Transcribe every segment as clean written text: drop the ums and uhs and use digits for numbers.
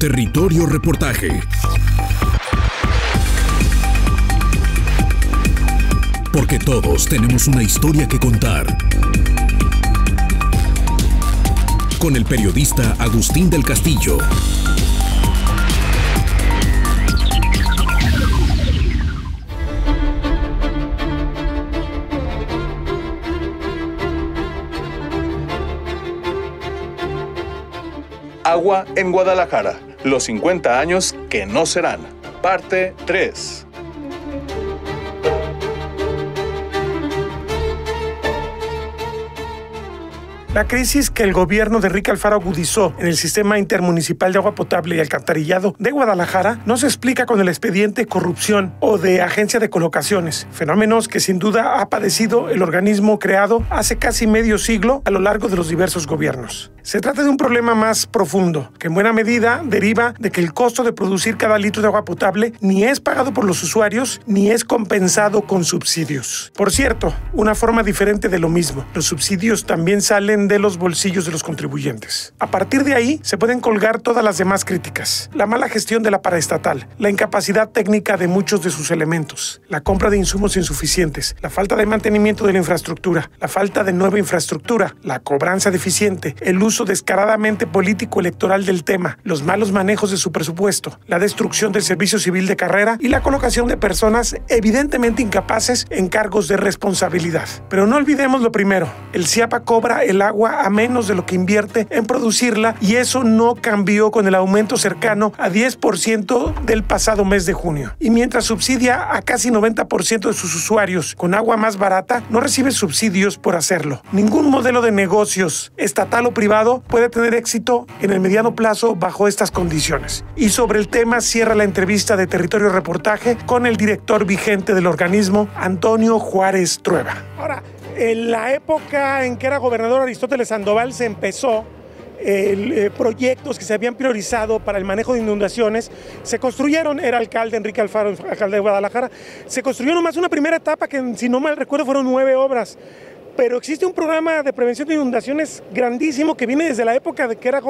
Territorio Reportaje. Porque todos tenemos una historia que contar. Con el periodista Agustín del Castillo. Agua en Guadalajara, los 50 años que no serán. Parte 3. La crisis que el gobierno de Enrique Alfaro agudizó en el sistema intermunicipal de agua potable y alcantarillado de Guadalajara no se explica con el expediente corrupción o de agencia de colocaciones, fenómenos que sin duda ha padecido el organismo creado hace casi medio siglo a lo largo de los diversos gobiernos. Se trata de un problema más profundo, que en buena medida deriva de que el costo de producir cada litro de agua potable ni es pagado por los usuarios, ni es compensado con subsidios. Por cierto, una forma diferente de lo mismo. Los subsidios también salen de los bolsillos de los contribuyentes. A partir de ahí, se pueden colgar todas las demás críticas. La mala gestión de la paraestatal, la incapacidad técnica de muchos de sus elementos, la compra de insumos insuficientes, la falta de mantenimiento de la infraestructura, la falta de nueva infraestructura, la cobranza deficiente, el uso descaradamente político-electoral del tema, los malos manejos de su presupuesto, la destrucción del servicio civil de carrera y la colocación de personas evidentemente incapaces en cargos de responsabilidad. Pero no olvidemos lo primero, el CIAPA cobra el agua a menos de lo que invierte en producirla y eso no cambió con el aumento cercano a 10% del pasado mes de junio. Y mientras subsidia a casi 90% de sus usuarios con agua más barata, no recibe subsidios por hacerlo. Ningún modelo de negocios, estatal o privado, puede tener éxito en el mediano plazo bajo estas condiciones. Y sobre el tema cierra la entrevista de Territorio Reportaje con el director vigente del organismo, Antonio Juárez Trueba. Ahora, en la época en que era gobernador Aristóteles Sandoval se empezó proyectos que se habían priorizado para el manejo de inundaciones, se construyeron, era alcalde Enrique Alfaro, alcalde de Guadalajara, se construyó nomás una primera etapa que, si no mal recuerdo, fueron 9 obras. Pero existe un programa de prevención de inundaciones grandísimo que viene desde la época de que era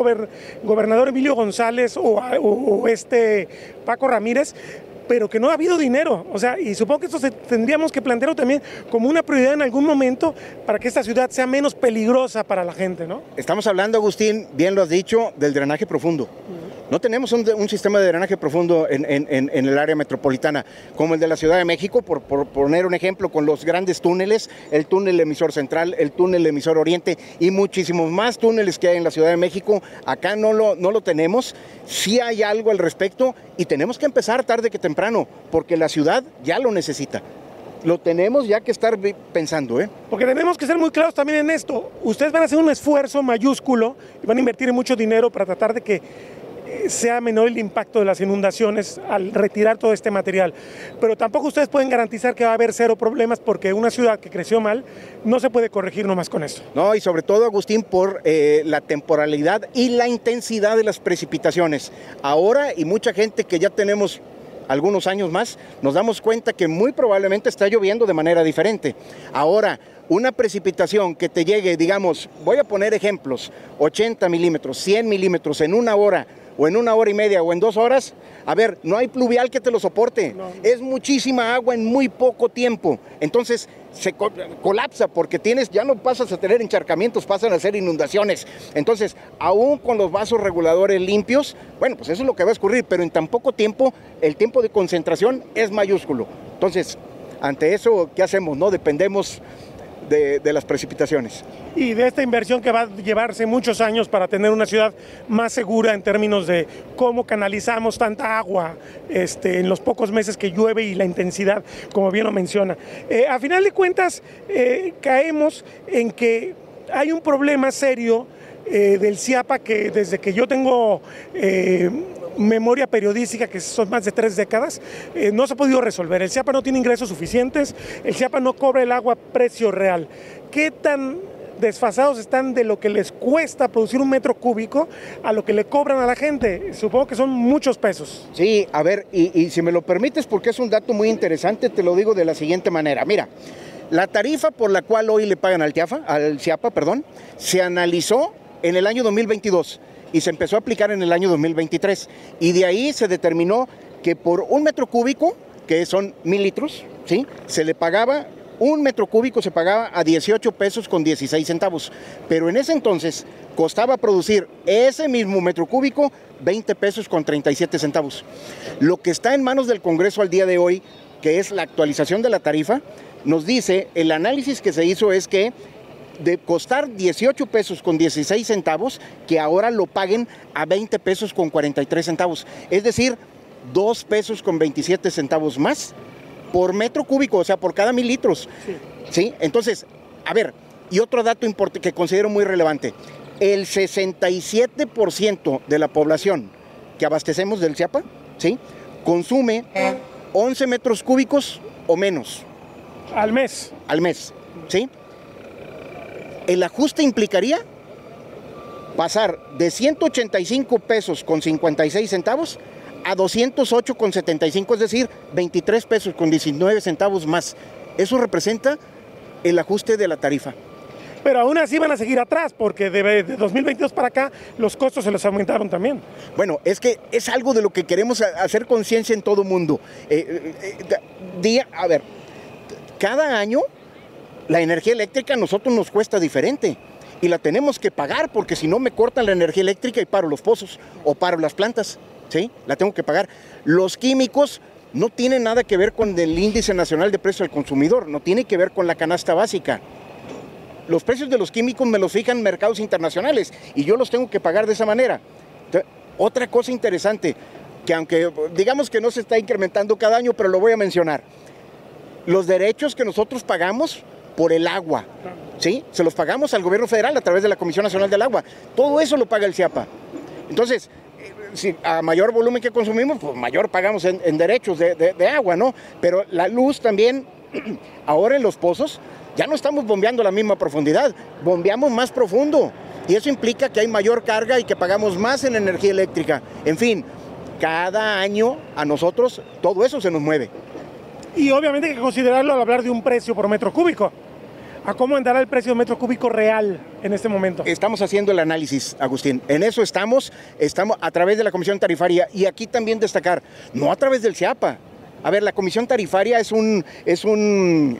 gobernador Emilio González o Paco Ramírez, pero que no ha habido dinero. O sea, y supongo que esto tendríamos que plantearlo también como una prioridad en algún momento para que esta ciudad sea menos peligrosa para la gente, ¿no? Estamos hablando, Agustín, bien lo has dicho, del drenaje profundo. No tenemos un sistema de drenaje profundo en el área metropolitana, como el de la Ciudad de México, por poner un ejemplo, con los grandes túneles, el túnel emisor central, el túnel emisor oriente y muchísimos más túneles que hay en la Ciudad de México. Acá no lo tenemos, sí hay algo al respecto y tenemos que empezar tarde que temprano, porque la ciudad ya lo necesita. Lo tenemos ya que estar pensando, ¿eh? Porque tenemos que ser muy claros también en esto. Ustedes van a hacer un esfuerzo mayúsculo y van a invertir en mucho dinero para tratar de que sea menor el impacto de las inundaciones al retirar todo este material. Pero tampoco ustedes pueden garantizar que va a haber cero problemas porque una ciudad que creció mal no se puede corregir nomás con esto. No, y sobre todo, Agustín, por la temporalidad y la intensidad de las precipitaciones. Ahora, y mucha gente que ya tenemos algunos años más, nos damos cuenta que muy probablemente está lloviendo de manera diferente. Ahora, una precipitación que te llegue, digamos, voy a poner ejemplos, 80 milímetros, 100 milímetros en una hora, o en 1 hora y media, o en 2 horas, a ver, no hay pluvial que te lo soporte. No. Es muchísima agua en muy poco tiempo. Entonces, se colapsa porque ya no pasas a tener encharcamientos, pasan a ser inundaciones. Entonces, aún con los vasos reguladores limpios, bueno, pues eso es lo que va a ocurrir, pero en tan poco tiempo, el tiempo de concentración es mayúsculo. Entonces, ante eso, ¿qué hacemos? No dependemos de las precipitaciones. Y de esta inversión que va a llevarse muchos años para tener una ciudad más segura en términos de cómo canalizamos tanta agua en los pocos meses que llueve y la intensidad, como bien lo menciona. A final de cuentas, caemos en que hay un problema serio del CIAPA que desde que yo tengo memoria periodística, que son más de 3 décadas, no se ha podido resolver. El CIAPA no tiene ingresos suficientes, el CIAPA no cobra el agua a precio real. ¿Qué tan desfasados están de lo que les cuesta producir 1 metro cúbico a lo que le cobran a la gente? Supongo que son muchos pesos. Sí, a ver, y si me lo permites, porque es un dato muy interesante, te lo digo de la siguiente manera. Mira, la tarifa por la cual hoy le pagan al CIAPA, se analizó en el año 2022. y se empezó a aplicar en el año 2023. Y de ahí se determinó que por 1 metro cúbico, que son 1000 litros, ¿sí?, se le pagaba, 1 metro cúbico se pagaba a 18 pesos con 16 centavos. Pero en ese entonces costaba producir ese mismo metro cúbico 20 pesos con 37 centavos. Lo que está en manos del Congreso al día de hoy, que es la actualización de la tarifa, nos dice, el análisis que se hizo es que de costar 18 pesos con 16 centavos, que ahora lo paguen a 20 pesos con 43 centavos. Es decir, 2 pesos con 27 centavos más por metro cúbico, o sea, por cada 1000 litros. ¿Sí? Entonces, a ver, y otro dato importante que considero muy relevante, el 67% de la población que abastecemos del Chiapa, ¿sí?, consume 11 metros cúbicos o menos. Al mes. Al mes, ¿sí? El ajuste implicaría pasar de 185 pesos con 56 centavos a 208 con 75, es decir, 23 pesos con 19 centavos más. Eso representa el ajuste de la tarifa. Pero aún así van a seguir atrás, porque de 2022 para acá los costos se les aumentaron también. Bueno, es que es algo de lo que queremos hacer conciencia en todo el mundo. A ver, cada año la energía eléctrica a nosotros nos cuesta diferente y la tenemos que pagar, porque si no me cortan la energía eléctrica y paro los pozos o paro las plantas, ¿sí? La tengo que pagar. Los químicos no tienen nada que ver con el índice nacional de precio al consumidor, no tiene que ver con la canasta básica. Los precios de los químicos me los fijan mercados internacionales y yo los tengo que pagar de esa manera. Entonces, otra cosa interesante, que aunque digamos que no se está incrementando cada año, pero lo voy a mencionar. Los derechos que nosotros pagamos por el agua, ¿sí?, se los pagamos al gobierno federal a través de la Comisión Nacional del Agua. Todo eso lo paga el Chiapa. Entonces, si a mayor volumen que consumimos, pues mayor pagamos en derechos de agua, ¿no? Pero la luz también, ahora en los pozos, ya no estamos bombeando a la misma profundidad, bombeamos más profundo. Y eso implica que hay mayor carga y que pagamos más en energía eléctrica. En fin, cada año a nosotros todo eso se nos mueve. Y obviamente hay que considerarlo al hablar de un precio por metro cúbico. ¿A cómo andará el precio de metro cúbico real en este momento? Estamos haciendo el análisis, Agustín. En eso estamos a través de la Comisión Tarifaria. Y aquí también destacar, no a través del Chiapa. A ver, la Comisión Tarifaria es un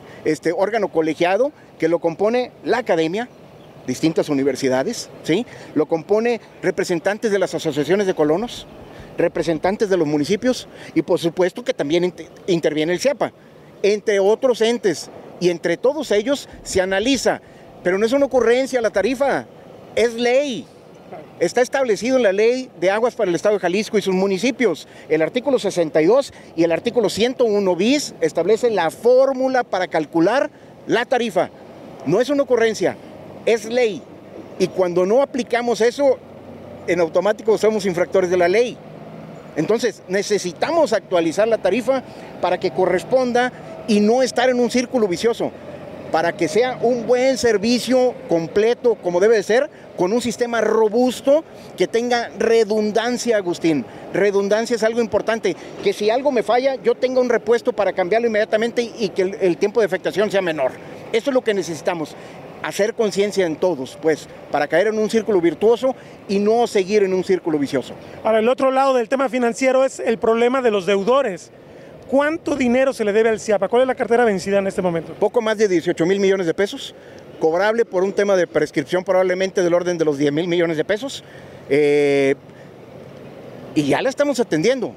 órgano colegiado que lo compone la academia, distintas universidades, ¿sí? Lo compone representantes de las asociaciones de colonos, representantes de los municipios y por supuesto que también interviene el Chiapa, entre otros entes, y entre todos ellos se analiza, pero no es una ocurrencia la tarifa, es ley. Está establecido en la Ley de Aguas para el Estado de Jalisco y sus municipios. El artículo 62 y el artículo 101 bis establecen la fórmula para calcular la tarifa. No es una ocurrencia, es ley. Y cuando no aplicamos eso, en automático somos infractores de la ley. Entonces, necesitamos actualizar la tarifa para que corresponda y no estar en un círculo vicioso, para que sea un buen servicio completo como debe de ser, con un sistema robusto que tenga redundancia, Agustín. Redundancia es algo importante, que si algo me falla, yo tenga un repuesto para cambiarlo inmediatamente y que el tiempo de afectación sea menor. Eso es lo que necesitamos, hacer conciencia en todos, pues, para caer en un círculo virtuoso y no seguir en un círculo vicioso. Ahora, el otro lado del tema financiero es el problema de los deudores. ¿Cuánto dinero se le debe al Chiapa? ¿Cuál es la cartera vencida en este momento? Poco más de 18,000 millones de pesos, cobrable por un tema de prescripción probablemente del orden de los 10,000 millones de pesos. Y ya la estamos atendiendo.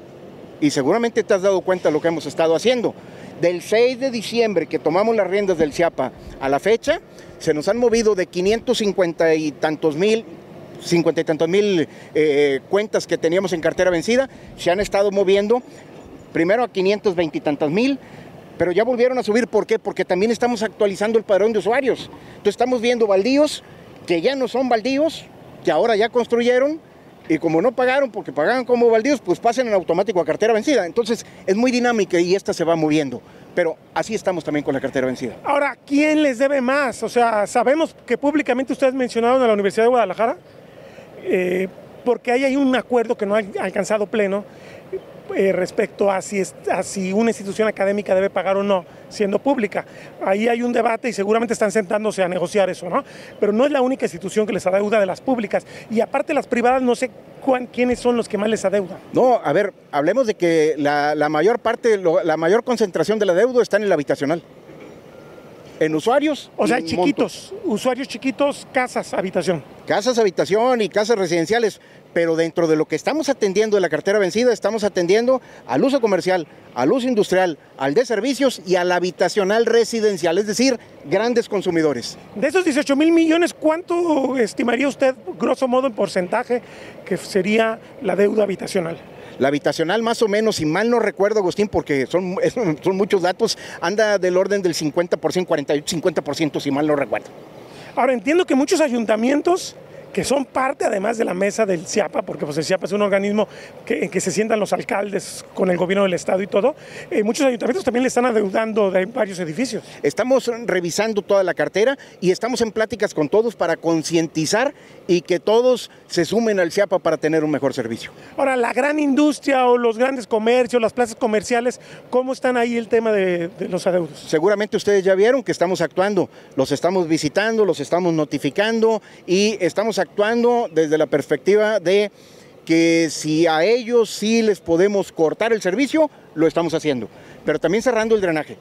Y seguramente te has dado cuenta de lo que hemos estado haciendo. Del 6 de diciembre que tomamos las riendas del Chiapa a la fecha, se nos han movido de 550 y tantos mil cuentas que teníamos en cartera vencida, se han estado moviendo primero a 520 y tantas mil, pero ya volvieron a subir. ¿Por qué? Porque también estamos actualizando el padrón de usuarios. Entonces estamos viendo baldíos que ya no son baldíos, que ahora ya construyeron, y como no pagaron porque pagaban como baldíos, pues pasan en automático a cartera vencida. Entonces es muy dinámica y esta se va moviendo. Pero así estamos también con la cartera vencida. Ahora, ¿quién les debe más? O sea, sabemos que públicamente ustedes mencionaron a la Universidad de Guadalajara, porque ahí hay un acuerdo que no ha alcanzado pleno. respecto a si una institución académica debe pagar o no, siendo pública. Ahí hay un debate y seguramente están sentándose a negociar eso, ¿no? Pero no es la única institución que les adeuda de las públicas. Y aparte las privadas, no sé quiénes son los que más les adeudan. No, a ver, hablemos de que la mayor parte, la mayor concentración de la deuda está en el habitacional. En usuarios. O sea, chiquitos, usuarios chiquitos, casas, habitación. Casas, habitación y casas residenciales, pero dentro de lo que estamos atendiendo de la cartera vencida, estamos atendiendo al uso comercial, al uso industrial, al de servicios y al habitacional residencial, es decir, grandes consumidores. De esos 18,000 millones, ¿cuánto estimaría usted, grosso modo, en porcentaje, que sería la deuda habitacional? La habitacional, más o menos, si mal no recuerdo, Agustín, porque son muchos datos, anda del orden del 50%, 48-50%, si mal no recuerdo. Ahora, entiendo que muchos ayuntamientos, que son parte además de la mesa del CIAPA, porque pues el CIAPA es un organismo en que se sientan los alcaldes con el gobierno del estado y todo, muchos ayuntamientos también le están adeudando de varios edificios. Estamos revisando toda la cartera y estamos en pláticas con todos para concientizar y que todos se sumen al CIAPA para tener un mejor servicio. Ahora, la gran industria o los grandes comercios, las plazas comerciales, ¿cómo están ahí el tema de los adeudos? Seguramente ustedes ya vieron que estamos actuando, los estamos visitando, los estamos notificando y estamos actuando desde la perspectiva de que si a ellos sí les podemos cortar el servicio, lo estamos haciendo, pero también cerrando el drenaje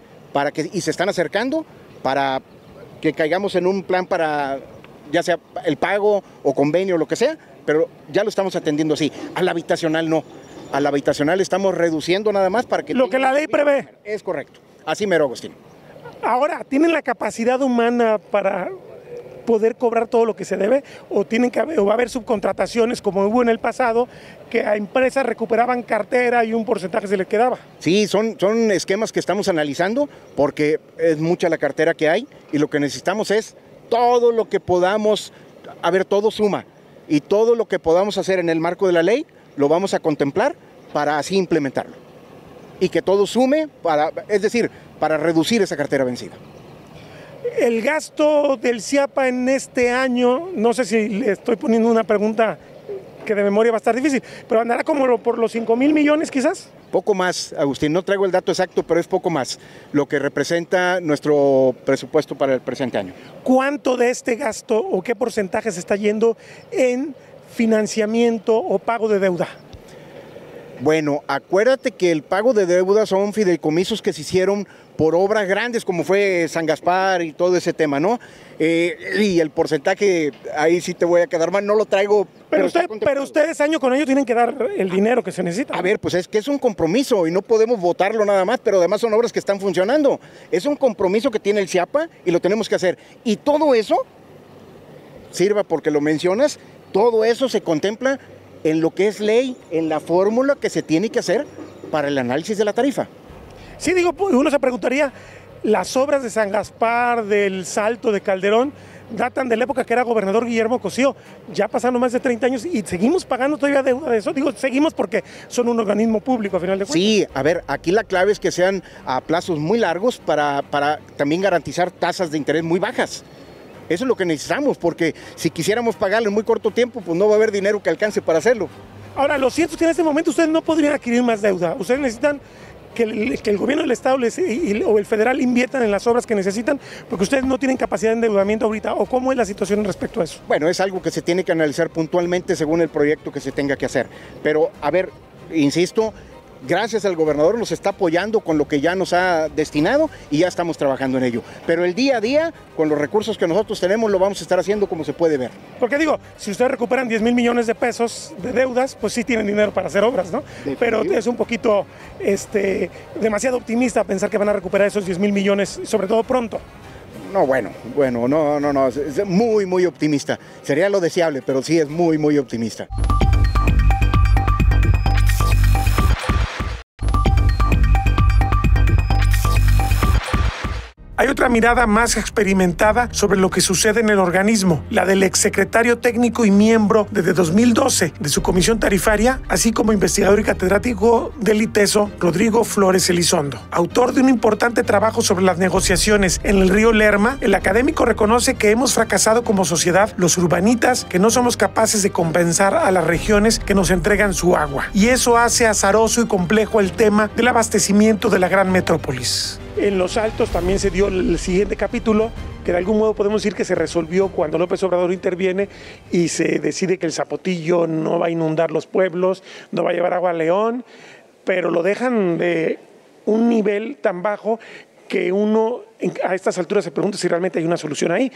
y se están acercando para que caigamos en un plan para ya sea el pago o convenio o lo que sea, pero ya lo estamos atendiendo así. Al habitacional no, al habitacional estamos reduciendo nada más para que... Lo que la ley prevé. Es correcto, así mero, Agustín. Ahora, ¿tienen la capacidad humana para poder cobrar todo lo que se debe o va a haber subcontrataciones como hubo en el pasado que a empresas recuperaban cartera y un porcentaje se les quedaba? Sí, son esquemas que estamos analizando porque es mucha la cartera que hay y lo que necesitamos es todo lo que podamos, todo suma y todo lo que podamos hacer en el marco de la ley lo vamos a contemplar para así implementarlo y que todo sume, es decir, para reducir esa cartera vencida. El gasto del CIAPA en este año, no sé si le estoy poniendo una pregunta que de memoria va a estar difícil, pero andará como por los 5,000 millones quizás. Poco más, Agustín, no traigo el dato exacto, pero es poco más lo que representa nuestro presupuesto para el presente año. ¿Cuánto de este gasto o qué porcentaje se está yendo en financiamiento o pago de deuda? Bueno, acuérdate que el pago de deuda son fideicomisos que se hicieron por obras grandes como fue San Gaspar y todo ese tema, ¿no? Y el porcentaje, ahí sí te voy a quedar mal, no lo traigo. Pero ustedes año con año tienen que dar el dinero que se necesita. A ver, pues es que es un compromiso y no podemos votarlo nada más, pero además son obras que están funcionando. Es un compromiso que tiene el CIAPA y lo tenemos que hacer. Y todo eso, sirva porque lo mencionas, todo eso se contempla en lo que es ley, en la fórmula que se tiene que hacer para el análisis de la tarifa. Sí, digo, uno se preguntaría, las obras de San Gaspar, del Salto, de Calderón, datan de la época que era gobernador Guillermo Cosío. Ya pasaron más de 30 años y seguimos pagando todavía deuda de eso. Digo, seguimos porque son un organismo público, a final de cuentas. Sí, a ver, aquí la clave es que sean a plazos muy largos para también garantizar tasas de interés muy bajas. Eso es lo que necesitamos, porque si quisiéramos pagarlo en muy corto tiempo, pues no va a haber dinero que alcance para hacerlo. Ahora, lo cierto es que en este momento ustedes no podrían adquirir más deuda. Ustedes necesitan que el gobierno del Estado o el federal inviertan en las obras que necesitan, porque ustedes no tienen capacidad de endeudamiento ahorita. ¿O cómo es la situación respecto a eso? Bueno, es algo que se tiene que analizar puntualmente según el proyecto que se tenga que hacer. Pero, a ver, insisto, gracias al gobernador nos está apoyando con lo que ya nos ha destinado y ya estamos trabajando en ello. Pero el día a día, con los recursos que nosotros tenemos, lo vamos a estar haciendo como se puede ver. Porque digo, si ustedes recuperan 10,000 millones de pesos de deudas, pues sí tienen dinero para hacer obras, ¿no? Pero es un poquito demasiado optimista pensar que van a recuperar esos 10,000 millones, sobre todo pronto. No, bueno, no, es muy, muy optimista. Sería lo deseable, pero sí es muy, muy optimista. Hay Hay otra mirada más experimentada sobre lo que sucede en el organismo, la del exsecretario técnico y miembro desde 2012 de su comisión tarifaria, así como investigador y catedrático del ITESO, Rodrigo Flores Elizondo. Autor de un importante trabajo sobre las negociaciones en el río Lerma, el académico reconoce que hemos fracasado como sociedad los urbanitas, que no somos capaces de compensar a las regiones que nos entregan su agua. Y eso hace azaroso y complejo el tema del abastecimiento de la gran metrópolis. En Los Altos también se dio el siguiente capítulo, que de algún modo podemos decir que se resolvió cuando López Obrador interviene y se decide que el Zapotillo no va a inundar los pueblos, no va a llevar agua a León, pero lo dejan de un nivel tan bajo que uno a estas alturas se pregunta si realmente hay una solución ahí.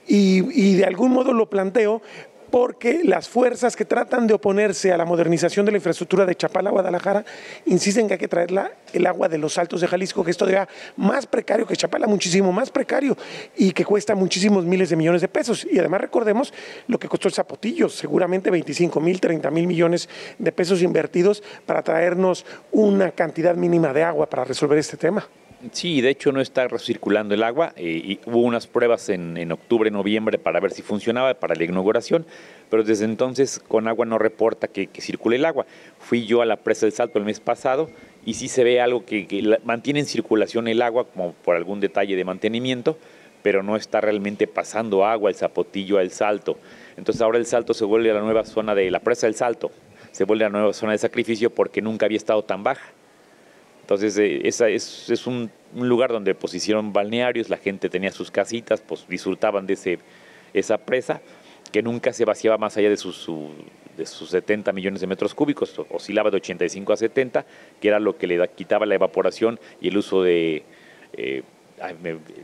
Y de algún modo lo planteo porque las fuerzas que tratan de oponerse a la modernización de la infraestructura de Chapala a Guadalajara insisten que hay que traer el agua de Los Altos de Jalisco, que es todavía más precario que Chapala, muchísimo más precario, y que cuesta muchísimos miles de millones de pesos. Y además recordemos lo que costó el Zapotillo, seguramente 25,000, 30,000 millones de pesos invertidos para traernos una cantidad mínima de agua para resolver este tema. Sí, de hecho no está recirculando el agua y hubo unas pruebas en octubre, noviembre para ver si funcionaba para la inauguración, pero desde entonces Conagua no reporta que circule el agua. Fui yo a la presa del Salto el mes pasado y sí se ve algo que mantiene en circulación el agua como por algún detalle de mantenimiento, pero no está realmente pasando agua el Zapotillo al Salto. Entonces ahora el Salto se vuelve a la nueva zona de la presa del Salto, se vuelve a la nueva zona de sacrificio porque nunca había estado tan baja. Entonces, es un lugar donde pues hicieron balnearios, la gente tenía sus casitas, pues disfrutaban de esa presa, que nunca se vaciaba más allá de sus 70 millones de metros cúbicos, oscilaba de 85 a 70, que era lo que le quitaba la evaporación y el uso de...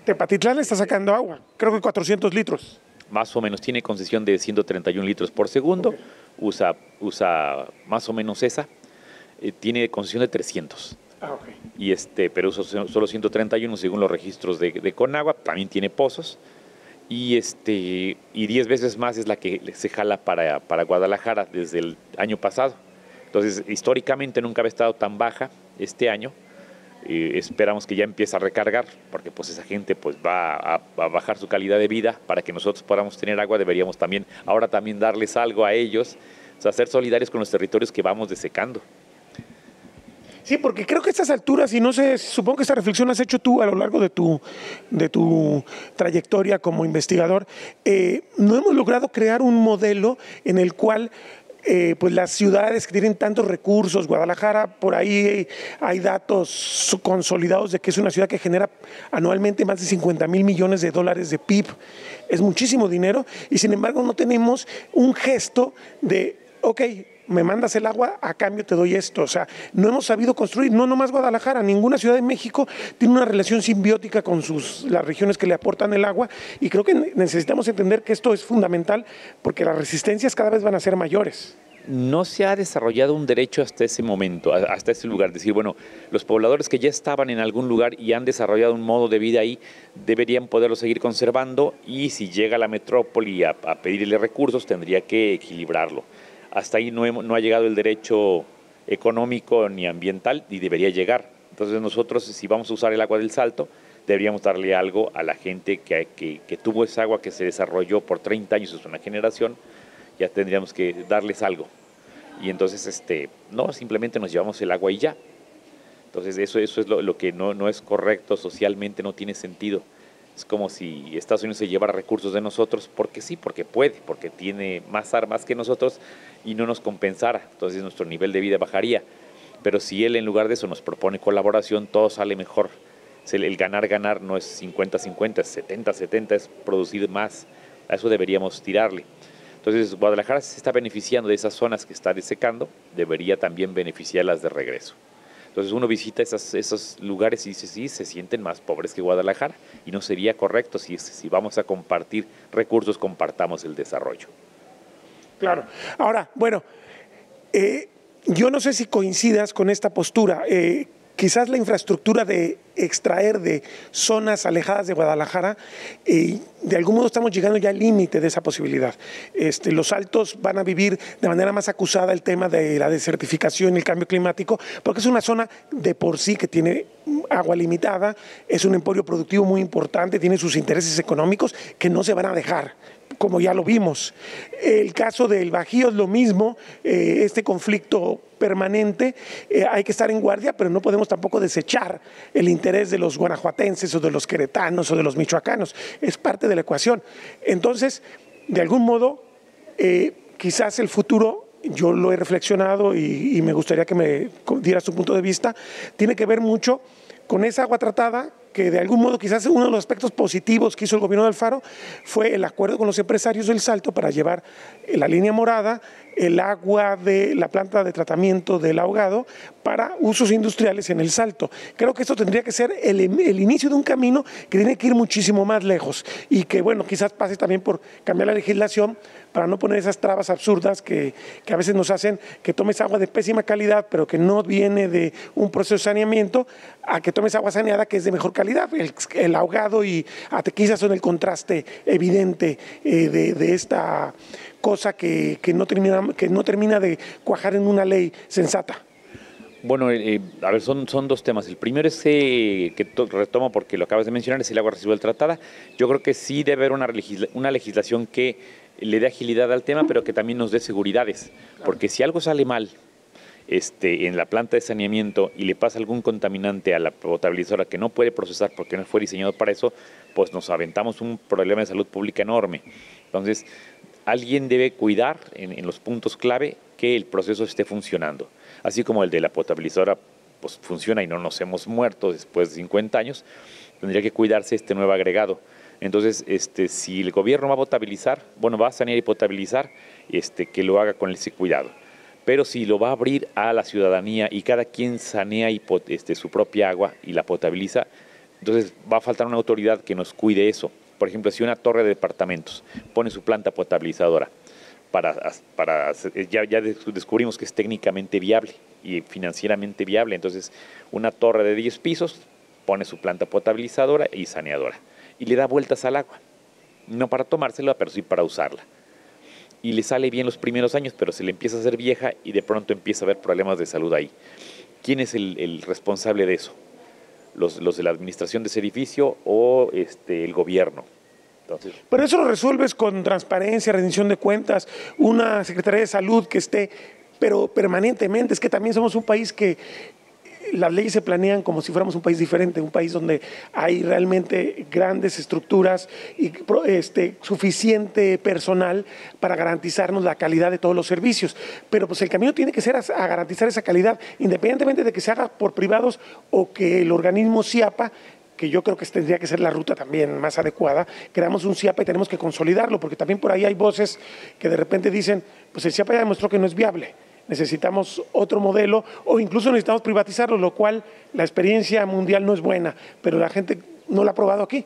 Tepatitlán le está sacando agua, creo que 400 litros. Más o menos, tiene concesión de 131 litros por segundo, okay. usa más o menos esa, tiene concesión de 300. Okay. Pero usa solo 131 según los registros de Conagua, también tiene pozos y 10 veces más es la que se jala para Guadalajara desde el año pasado. Entonces históricamente nunca había estado tan baja este año. Esperamos que ya empiece a recargar porque pues esa gente pues va a bajar su calidad de vida. Para que nosotros podamos tener agua deberíamos ahora también darles algo a ellos, o sea, ser solidarios con los territorios que vamos desecando. Sí, porque creo que a estas alturas, y no sé, supongo que esta reflexión la has hecho tú a lo largo de tu trayectoria como investigador, no hemos logrado crear un modelo en el cual pues las ciudades que tienen tantos recursos, Guadalajara, por ahí hay datos consolidados de que es una ciudad que genera anualmente más de 50,000 millones de dólares de PIB, es muchísimo dinero, y sin embargo no tenemos un gesto de, ok, me mandas el agua, a cambio te doy esto. O sea, no hemos sabido construir, no nomás Guadalajara, ninguna ciudad de México tiene una relación simbiótica con las regiones que le aportan el agua, y creo que necesitamos entender que esto es fundamental porque las resistencias cada vez van a ser mayores. No se ha desarrollado un derecho hasta ese momento, hasta ese lugar. Decir, bueno, los pobladores que ya estaban en algún lugar y han desarrollado un modo de vida ahí, deberían poderlo seguir conservando, y si llega la metrópoli a pedirle recursos, tendría que equilibrarlo. Hasta ahí no ha llegado el derecho económico ni ambiental y debería llegar. Entonces nosotros, si vamos a usar el agua del Salto, deberíamos darle algo a la gente que tuvo esa agua que se desarrolló por 30 años, es una generación, ya tendríamos que darles algo. Y entonces, no, simplemente nos llevamos el agua y ya. Entonces eso es lo que no es correcto socialmente, no tiene sentido. Es como si Estados Unidos se llevara recursos de nosotros porque sí, porque puede, porque tiene más armas que nosotros y no nos compensara. Entonces nuestro nivel de vida bajaría. Pero si él en lugar de eso nos propone colaboración, todo sale mejor. El ganar no es 50-50, es 70-70, es producir más. A eso deberíamos tirarle. Entonces Guadalajara se está beneficiando de esas zonas que está desecando, debería también beneficiarlas de regreso. Entonces uno visita esos lugares y dice, sí, se sienten más pobres que Guadalajara, y no sería correcto. Si vamos a compartir recursos, compartamos el desarrollo. Claro. Ahora, bueno, yo no sé si coincidas con esta postura. quizás la infraestructura de extraer de zonas alejadas de Guadalajara, de algún modo estamos llegando ya al límite de esa posibilidad. Los altos van a vivir de manera más acusada el tema de la desertificación y el cambio climático, porque es una zona de por sí que tiene agua limitada, es un emporio productivo muy importante, tiene sus intereses económicos que no se van a dejar, como ya lo vimos. El caso del Bajío es lo mismo, este conflicto permanente, hay que estar en guardia, pero no podemos tampoco desechar el interés de los guanajuatenses o de los queretanos o de los michoacanos, es parte de la ecuación. Entonces, de algún modo, quizás el futuro, yo lo he reflexionado y me gustaría que me dieras tu punto de vista, tiene que ver mucho con esa agua tratada, que de algún modo quizás uno de los aspectos positivos que hizo el gobierno de Alfaro fue el acuerdo con los empresarios del Salto para llevar la línea morada, el agua de la planta de tratamiento del ahogado para usos industriales en el Salto. Creo que esto tendría que ser el inicio de un camino que tiene que ir muchísimo más lejos y que, bueno, quizás pase también por cambiar la legislación para no poner esas trabas absurdas que a veces nos hacen que tomes agua de pésima calidad, pero que no viene de un proceso de saneamiento, a que tomes agua saneada que es de mejor calidad. El ahogado y Atequisa son el contraste evidente de esta cosa que no termina de cuajar en una ley sensata. Bueno, a ver, son dos temas. El primero es retomo porque lo acabas de mencionar, es el agua residual tratada. Yo creo que sí debe haber una legislación que le dé agilidad al tema, pero que también nos dé seguridades. Porque si algo sale mal en la planta de saneamiento y le pasa algún contaminante a la potabilizadora que no puede procesar porque no fue diseñado para eso, pues nos aventamos un problema de salud pública enorme. Entonces, alguien debe cuidar en los puntos clave que el proceso esté funcionando. Así como el de la potabilizadora pues, funciona y no nos hemos muerto después de 50 años, tendría que cuidarse este nuevo agregado. Entonces, si el gobierno va a potabilizar, bueno, va a sanear y potabilizar, que lo haga con ese cuidado. Pero si lo va a abrir a la ciudadanía y cada quien sanea su propia agua y la potabiliza, entonces va a faltar una autoridad que nos cuide eso. Por ejemplo, si una torre de departamentos pone su planta potabilizadora, ya descubrimos que es técnicamente viable y financieramente viable, entonces una torre de 10 pisos pone su planta potabilizadora y saneadora y le da vueltas al agua, no para tomársela, pero sí para usarla. Y le sale bien los primeros años, pero se le empieza a hacer vieja y de pronto empieza a haber problemas de salud ahí. ¿Quién es el responsable de eso? ¿Los de la administración de ese edificio o el gobierno? Entonces, pero eso lo resuelves con transparencia, rendición de cuentas, una Secretaría de Salud que esté, pero permanentemente. Es que también somos un país que las leyes se planean como si fuéramos un país diferente, un país donde hay realmente grandes estructuras y suficiente personal para garantizarnos la calidad de todos los servicios. Pero pues el camino tiene que ser a garantizar esa calidad, independientemente de que se haga por privados o que el organismo CIAPA, que yo creo que tendría que ser la ruta también más adecuada, creamos un CIAPA y tenemos que consolidarlo, porque también por ahí hay voces que de repente dicen, pues el CIAPA ya demostró que no es viable, necesitamos otro modelo o incluso necesitamos privatizarlo, lo cual la experiencia mundial no es buena, pero la gente no la ha probado aquí.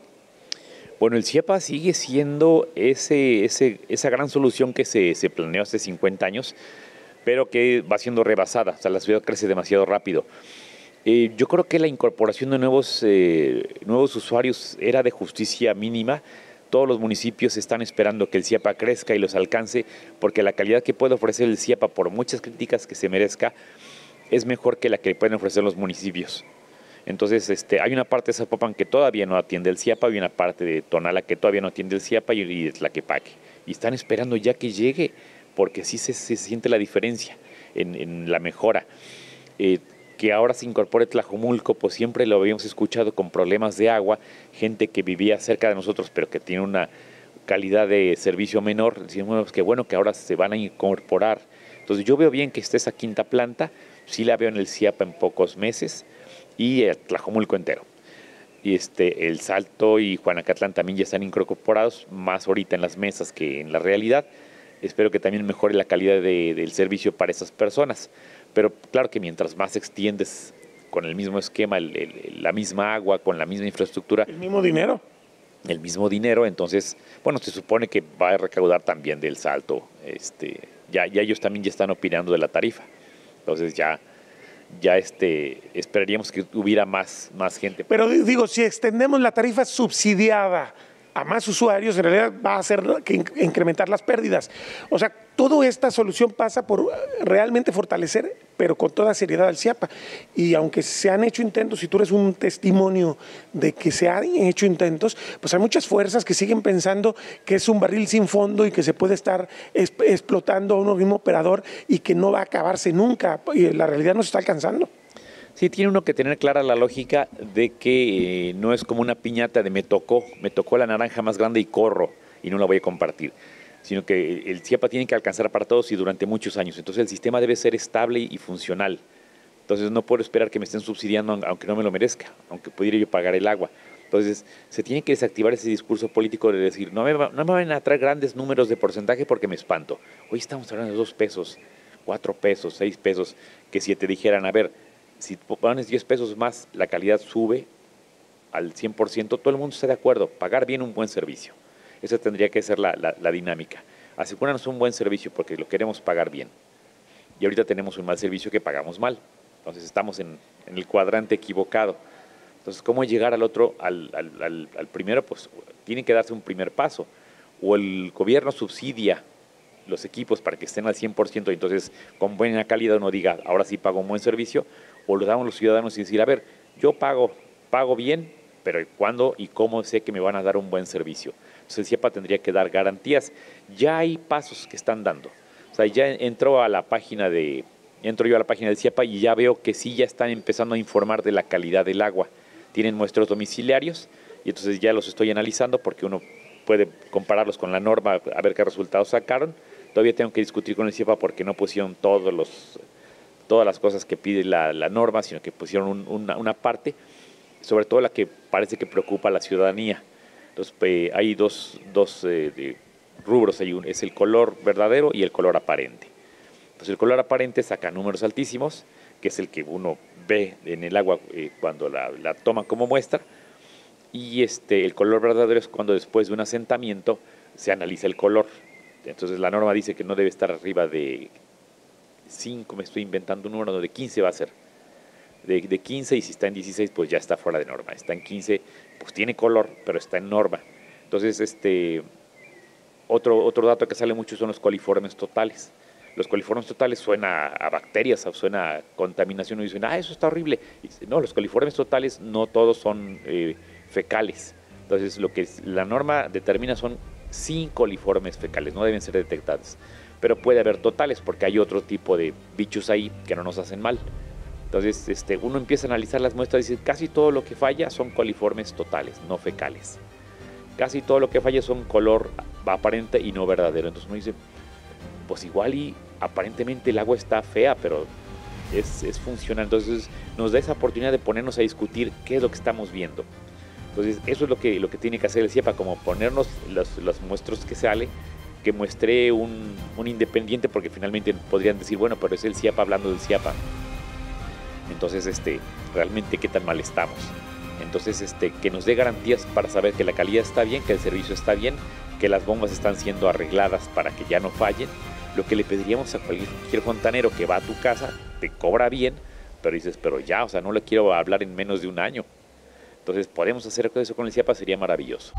Bueno, el CIAPA sigue siendo esa gran solución que se planeó hace 50 años, pero que va siendo rebasada, o sea, la ciudad crece demasiado rápido. Yo creo que la incorporación de nuevos usuarios era de justicia mínima. Todos los municipios están esperando que el CIAPA crezca y los alcance, porque la calidad que puede ofrecer el CIAPA, por muchas críticas que se merezca, es mejor que la que pueden ofrecer los municipios. Entonces, hay una parte de Zapopan que todavía no atiende el CIAPA y una parte de Tonala que todavía no atiende el CIAPA y es la que pague. Y están esperando ya que llegue, porque sí se siente la diferencia en la mejora. Que ahora se incorpore Tlajomulco, pues siempre lo habíamos escuchado con problemas de agua, gente que vivía cerca de nosotros pero que tiene una calidad de servicio menor, decimos que bueno que ahora se van a incorporar. Entonces yo veo bien que esté esa quinta planta, sí la veo en el CIAPA en pocos meses y el Tlajomulco entero. Y el Salto y Juanacatlán también ya están incorporados, más ahorita en las mesas que en la realidad. Espero que también mejore la calidad del servicio para esas personas. Pero claro que mientras más extiendes con el mismo esquema, la misma agua, con la misma infraestructura. El mismo dinero. El mismo dinero, entonces, bueno, se supone que va a recaudar también del Salto. Ya ellos también ya están opinando de la tarifa. Entonces ya ya esperaríamos que hubiera más gente. Pero digo, si extendemos la tarifa subsidiada a más usuarios, en realidad va a hacer que incrementar las pérdidas. O sea, toda esta solución pasa por realmente fortalecer, pero con toda seriedad, al CIAPA. Y aunque se han hecho intentos, y tú eres un testimonio de que se han hecho intentos, pues hay muchas fuerzas que siguen pensando que es un barril sin fondo y que se puede estar explotando a un mismo operador y que no va a acabarse nunca. Y la realidad nos está alcanzando. Sí, tiene uno que tener clara la lógica de que no es como una piñata de me tocó la naranja más grande y corro y no la voy a compartir, sino que el CIAPA tiene que alcanzar para todos y durante muchos años. Entonces el sistema debe ser estable y funcional. Entonces no puedo esperar que me estén subsidiando aunque no me lo merezca, aunque pudiera yo pagar el agua. Entonces se tiene que desactivar ese discurso político de decir no me van a traer grandes números de porcentaje porque me espanto. Hoy estamos hablando de 2 pesos, 4 pesos, 6 pesos, que si te dijeran, a ver, si pones 10 pesos más, la calidad sube al 100%, todo el mundo está de acuerdo, pagar bien un buen servicio. Esa tendría que ser la dinámica. Asegúranos un buen servicio porque lo queremos pagar bien. Y ahorita tenemos un mal servicio que pagamos mal. Entonces estamos en el cuadrante equivocado. Entonces, ¿cómo llegar al otro, al primero? Pues tiene que darse un primer paso. O el gobierno subsidia los equipos para que estén al 100% y entonces con buena calidad uno diga, ahora sí pago un buen servicio, o lo damos los ciudadanos y decir, a ver, yo pago bien, pero ¿cuándo y cómo sé que me van a dar un buen servicio? Entonces el CIAPA tendría que dar garantías. Ya hay pasos que están dando. O sea, ya entro yo a la página del CIAPA y ya veo que sí ya están empezando a informar de la calidad del agua. Tienen muestros domiciliarios y entonces ya los estoy analizando porque uno puede compararlos con la norma, a ver qué resultados sacaron. Todavía tengo que discutir con el CIAPA porque no pusieron todas las cosas que pide la norma, sino que pusieron una parte, sobre todo la que parece que preocupa a la ciudadanía. Entonces hay dos rubros, es el color verdadero y el color aparente. Entonces el color aparente saca números altísimos, que es el que uno ve en el agua cuando la toma como muestra, y el color verdadero es cuando después de un asentamiento se analiza el color. Entonces la norma dice que no debe estar arriba de 5, me estoy inventando un número, no, de 15 va a ser. De 15, y si está en 16 pues ya está fuera de norma. Está en 15 pues tiene color, pero está en norma. Entonces otro dato que sale mucho son los coliformes totales. Los coliformes totales suena a bacterias, suena a contaminación, y dicen, eso está horrible. Y dice, no, los coliformes totales no todos son fecales. Entonces lo que la norma determina son 5 coliformes fecales, no deben ser detectados. Pero puede haber totales porque hay otro tipo de bichos ahí que no nos hacen mal. Entonces uno empieza a analizar las muestras y dice, casi todo lo que falla son coliformes totales, no fecales. Casi todo lo que falla son color aparente y no verdadero. Entonces uno dice, pues igual y aparentemente el agua está fea, pero es funcional. Entonces nos da esa oportunidad de ponernos a discutir qué es lo que estamos viendo. Entonces eso es lo que tiene que hacer el CIAPA, como ponernos los muestros que sale, que muestre un independiente, porque finalmente podrían decir, bueno, pero es el CIAPA hablando del CIAPA. Entonces, realmente qué tan mal estamos. Entonces, que nos dé garantías para saber que la calidad está bien, que el servicio está bien, que las bombas están siendo arregladas para que ya no fallen. Lo que le pediríamos a cualquier fontanero que va a tu casa, te cobra bien, pero dices, pero ya, o sea, no le quiero hablar en menos de un año. Entonces, podemos hacer eso con el CIAPA, sería maravilloso.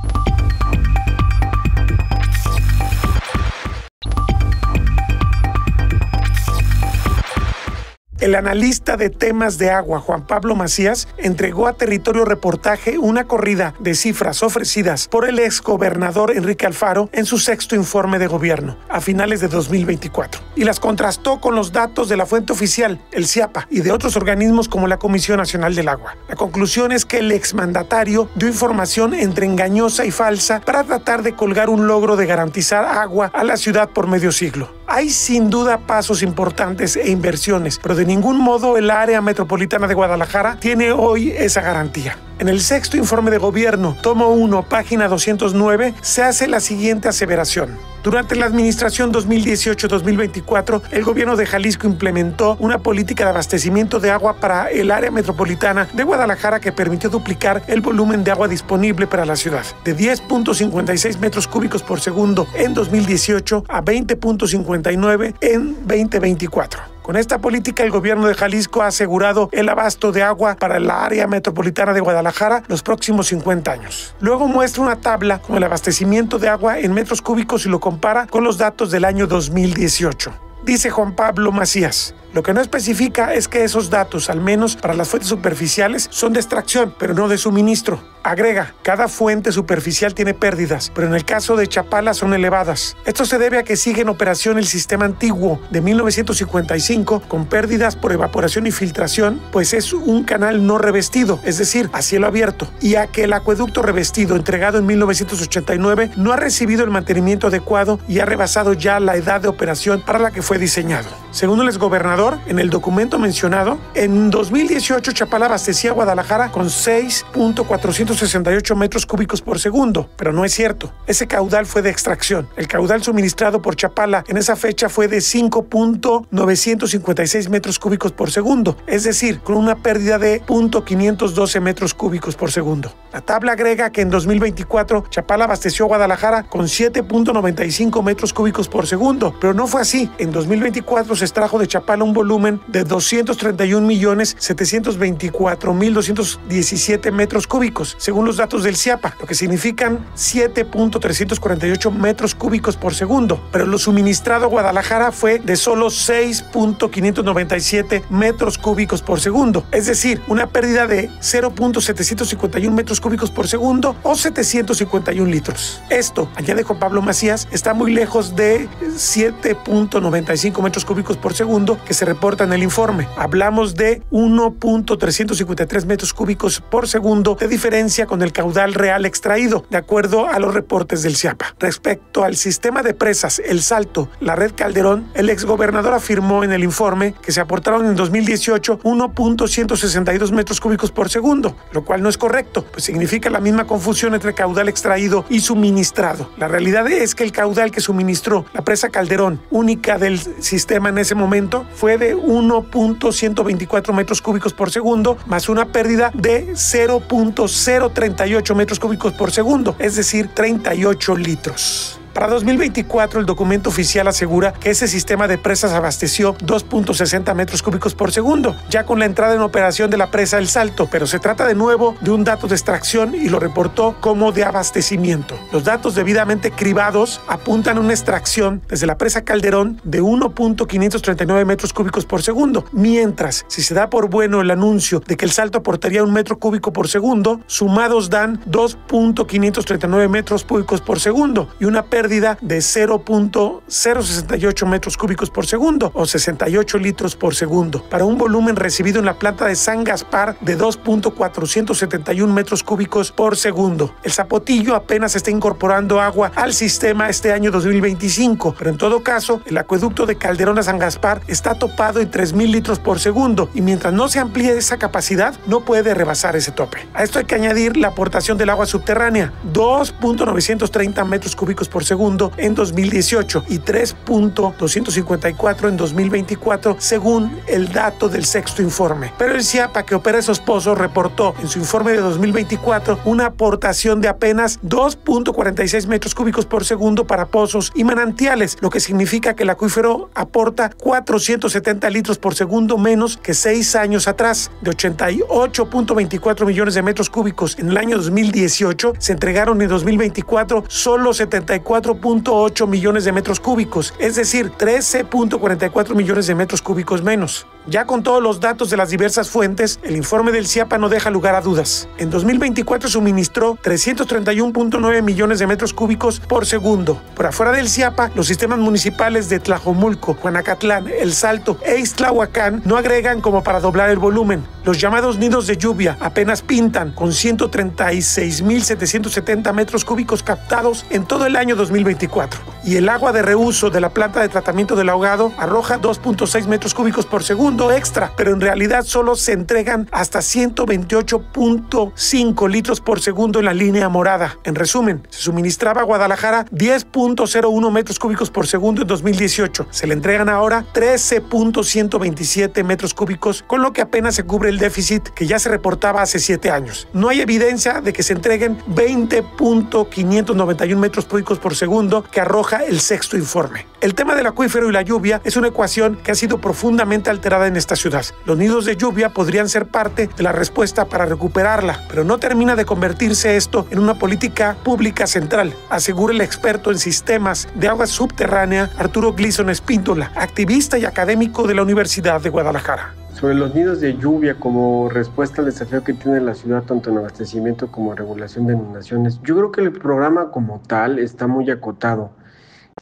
El analista de temas de agua, Juan Pablo Macías, entregó a Territorio Reportaje una corrida de cifras ofrecidas por el exgobernador Enrique Alfaro en su 6º informe de gobierno, a finales de 2024, y las contrastó con los datos de la fuente oficial, el CIAPA, y de otros organismos como la Comisión Nacional del Agua. La conclusión es que el exmandatario dio información entre engañosa y falsa para tratar de colgar un logro de garantizar agua a la ciudad por medio siglo. Hay sin duda pasos importantes e inversiones, pero de ningún modo el área metropolitana de Guadalajara tiene hoy esa garantía. En el 6º informe de gobierno, tomo 1, página 209, se hace la siguiente aseveración. Durante la administración 2018-2024, el gobierno de Jalisco implementó una política de abastecimiento de agua para el área metropolitana de Guadalajara que permitió duplicar el volumen de agua disponible para la ciudad, de 10.56 metros cúbicos por segundo en 2018 a 20.59 en 2024. Con esta política, el gobierno de Jalisco ha asegurado el abasto de agua para la área metropolitana de Guadalajara los próximos 50 años. Luego muestra una tabla con el abastecimiento de agua en metros cúbicos y lo compara con los datos del año 2018. Dice Juan Pablo Macías: lo que no especifica es que esos datos, al menos para las fuentes superficiales, son de extracción, pero no de suministro. Agrega: cada fuente superficial tiene pérdidas, pero en el caso de Chapala son elevadas. Esto se debe a que sigue en operación el sistema antiguo de 1955 con pérdidas por evaporación y filtración, pues es un canal no revestido, es decir, a cielo abierto, y a que el acueducto revestido entregado en 1989 no ha recibido el mantenimiento adecuado y ha rebasado ya la edad de operación para la que fue diseñado. Según el exgobernador, en el documento mencionado, en 2018 Chapala abastecía a Guadalajara con 6.468 metros cúbicos por segundo, pero no es cierto. Ese caudal fue de extracción. El caudal suministrado por Chapala en esa fecha fue de 5.956 metros cúbicos por segundo, es decir, con una pérdida de 0.512 metros cúbicos por segundo. La tabla agrega que en 2024 Chapala abasteció a Guadalajara con 7.95 metros cúbicos por segundo, pero no fue así. En 2024 se extrajo de Chapala un volumen de 231.724.217 metros cúbicos, según los datos del CIAPA, lo que significan 7.348 metros cúbicos por segundo, pero lo suministrado a Guadalajara fue de solo 6.597 metros cúbicos por segundo, es decir, una pérdida de 0.751 metros cúbicos por segundo o 751 litros. Esto, añade Juan Pablo Macías, está muy lejos de 7.95 metros cúbicos por segundo que se reporta en el informe. Hablamos de 1.353 metros cúbicos por segundo de diferencia con el caudal real extraído, de acuerdo a los reportes del CIAPA. Respecto al sistema de presas El Salto, la red Calderón, el exgobernador afirmó en el informe que se aportaron en 2018 1.162 metros cúbicos por segundo, lo cual no es correcto, pues significa la misma confusión entre caudal extraído y suministrado. La realidad es que el caudal que suministró la presa Calderón, única del sistema en ese momento, fue de 1.124 metros cúbicos por segundo, más una pérdida de 0.038 metros cúbicos por segundo, es decir, 38 litros. Para 2024, el documento oficial asegura que ese sistema de presas abasteció 2.60 metros cúbicos por segundo, ya con la entrada en operación de la presa El Salto, pero se trata de nuevo de un dato de extracción y lo reportó como de abastecimiento. Los datos debidamente cribados apuntan a una extracción desde la presa Calderón de 1.539 metros cúbicos por segundo, mientras, si se da por bueno el anuncio de que El Salto aportaría 1 metro cúbico por segundo, sumados dan 2.539 metros cúbicos por segundo y una pérdida de 0.068 metros cúbicos por segundo o 68 litros por segundo, para un volumen recibido en la planta de San Gaspar de 2.471 metros cúbicos por segundo. El Zapotillo apenas está incorporando agua al sistema este año 2025, pero en todo caso, el acueducto de Calderón a San Gaspar está topado en 3.000 litros por segundo y mientras no se amplíe esa capacidad, no puede rebasar ese tope. A esto hay que añadir la aportación del agua subterránea, 2.930 metros cúbicos por segundo en 2018 y 3.254 en 2024, según el dato del sexto informe. Pero el CIAPA, que opera esos pozos, reportó en su informe de 2024 una aportación de apenas 2.46 metros cúbicos por segundo para pozos y manantiales, lo que significa que el acuífero aporta 470 litros por segundo menos que 6 años atrás. De 88.24 millones de metros cúbicos en el año 2018, se entregaron en 2024 solo 74.8 millones de metros cúbicos, es decir, 13.44 millones de metros cúbicos menos. Ya con todos los datos de las diversas fuentes, el informe del CIAPA no deja lugar a dudas. En 2024 suministró 331.9 millones de metros cúbicos por segundo. Por afuera del CIAPA, los sistemas municipales de Tlajomulco, Juanacatlán, El Salto e Ixtlahuacán no agregan como para doblar el volumen. Los llamados nidos de lluvia apenas pintan, con 136.770 metros cúbicos captados en todo el año 2024. Y el agua de reuso de la planta de tratamiento del ahogado arroja 2.6 metros cúbicos por segundo extra, pero en realidad solo se entregan hasta 128.5 litros por segundo en la línea morada. En resumen, se suministraba a Guadalajara 10.01 metros cúbicos por segundo en 2018. Se le entregan ahora 13.127 metros cúbicos, con lo que apenas se cubre el déficit que ya se reportaba hace 7 años. No hay evidencia de que se entreguen 20.591 metros cúbicos por segundo segundo que arroja el sexto informe. El tema del acuífero y la lluvia es una ecuación que ha sido profundamente alterada en esta ciudad. Los nidos de lluvia podrían ser parte de la respuesta para recuperarla, pero no termina de convertirse esto en una política pública central, asegura el experto en sistemas de agua subterránea Arturo Gleason Espíndola, activista y académico de la Universidad de Guadalajara. Sobre los nidos de lluvia como respuesta al desafío que tiene la ciudad tanto en abastecimiento como en regulación de inundaciones, yo creo que el programa como tal está muy acotado.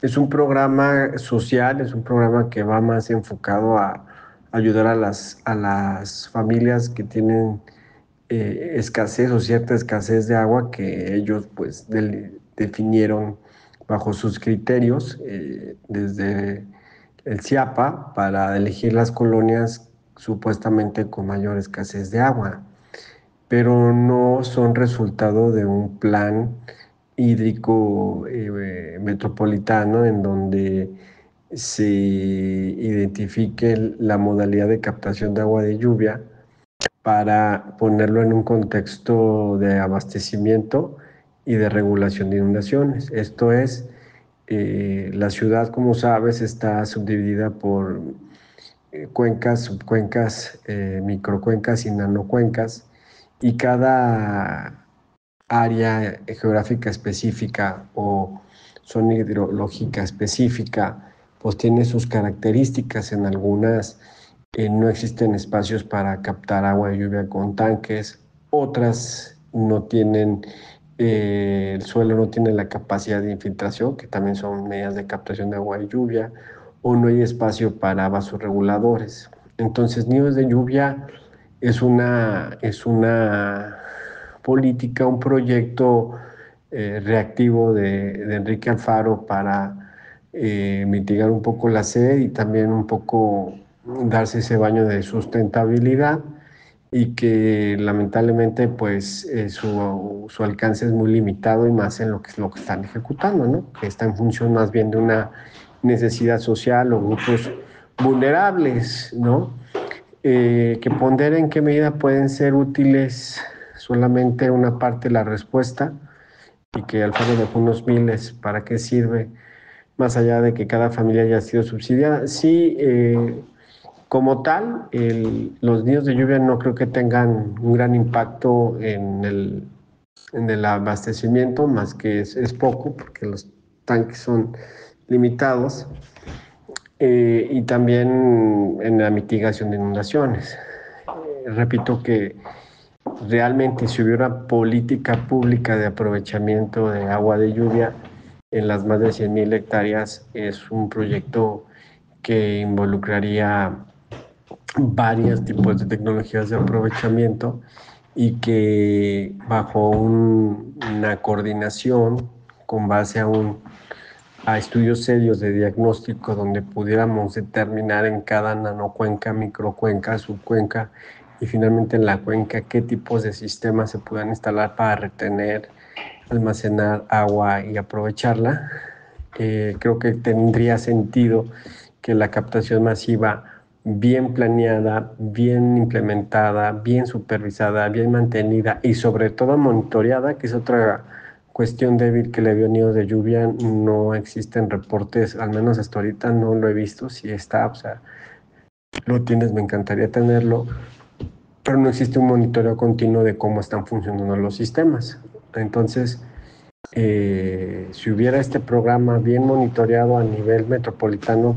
Es un programa social, es un programa que va más enfocado a ayudar a las familias que tienen escasez o cierta escasez de agua que ellos pues definieron bajo sus criterios desde el CIAPA para elegir las colonias supuestamente con mayor escasez de agua, pero no son resultado de un plan hídrico metropolitano en donde se identifique la modalidad de captación de agua de lluvia para ponerlo en un contexto de abastecimiento y de regulación de inundaciones. Esto es, la ciudad, como sabes, está subdividida por cuencas, subcuencas, microcuencas y nanocuencas, y cada área geográfica específica o zona hidrológica específica pues tiene sus características. En algunas no existen espacios para captar agua de lluvia con tanques, otras no tienen, el suelo no tiene la capacidad de infiltración, que también son medidas de captación de agua de lluvia, o no hay espacio para vasorreguladores. Entonces, nidos de lluvia es una política, un proyecto reactivo de Enrique Alfaro para mitigar un poco la sed y también un poco darse ese baño de sustentabilidad, y que lamentablemente pues su alcance es muy limitado, y más en lo que están ejecutando, ¿no? Que está en función más bien de una necesidad social o grupos vulnerables, ¿no? Que pondera en qué medida pueden ser útiles solamente una parte de la respuesta, y que Alfaro dejó unos miles, ¿para qué sirve? Más allá de que cada familia haya sido subsidiada. Sí, como tal, los nidos de lluvia no creo que tengan un gran impacto en el abastecimiento, más que es poco, porque los tanques son limitados, y también en la mitigación de inundaciones. Repito que realmente si hubiera una política pública de aprovechamiento de agua de lluvia en las más de 100,000 hectáreas, es un proyecto que involucraría varios tipos de tecnologías de aprovechamiento, y que bajo una coordinación con base a estudios serios de diagnóstico, donde pudiéramos determinar en cada nanocuenca, microcuenca, subcuenca y finalmente en la cuenca qué tipos de sistemas se puedan instalar para retener, almacenar agua y aprovecharla. Creo que tendría sentido que la captación masiva, bien planeada, bien implementada, bien supervisada, bien mantenida y sobre todo monitoreada, que es otra cuestión débil que le vio nidos de lluvia, no existen reportes, al menos hasta ahorita no lo he visto. Si está, o sea, lo tienes, me encantaría tenerlo, pero no existe un monitoreo continuo de cómo están funcionando los sistemas. Entonces, si hubiera este programa bien monitoreado a nivel metropolitano,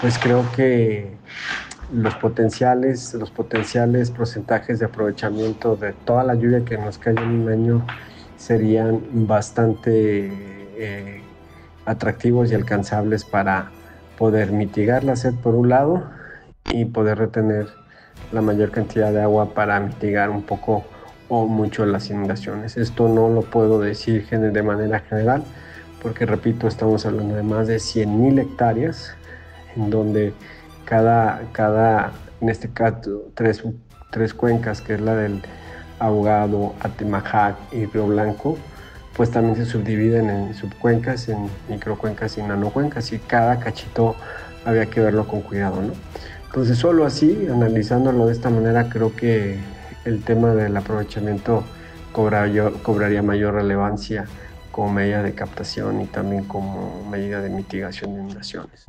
pues creo que los potenciales porcentajes de aprovechamiento de toda la lluvia que nos cae en un año serían bastante atractivos y alcanzables para poder mitigar la sed por un lado y poder retener la mayor cantidad de agua para mitigar un poco o mucho las inundaciones. Esto no lo puedo decir de manera general, porque repito, estamos hablando de más de 100,000 hectáreas, en donde cada en este caso, tres cuencas, que es la del Ahogado, Atemajac y Río Blanco, pues también se subdividen en subcuencas, en microcuencas y nanocuencas, y cada cachito había que verlo con cuidado, ¿no? Entonces, solo así, analizándolo de esta manera, creo que el tema del aprovechamiento cobraría mayor relevancia como medida de captación y también como medida de mitigación de inundaciones.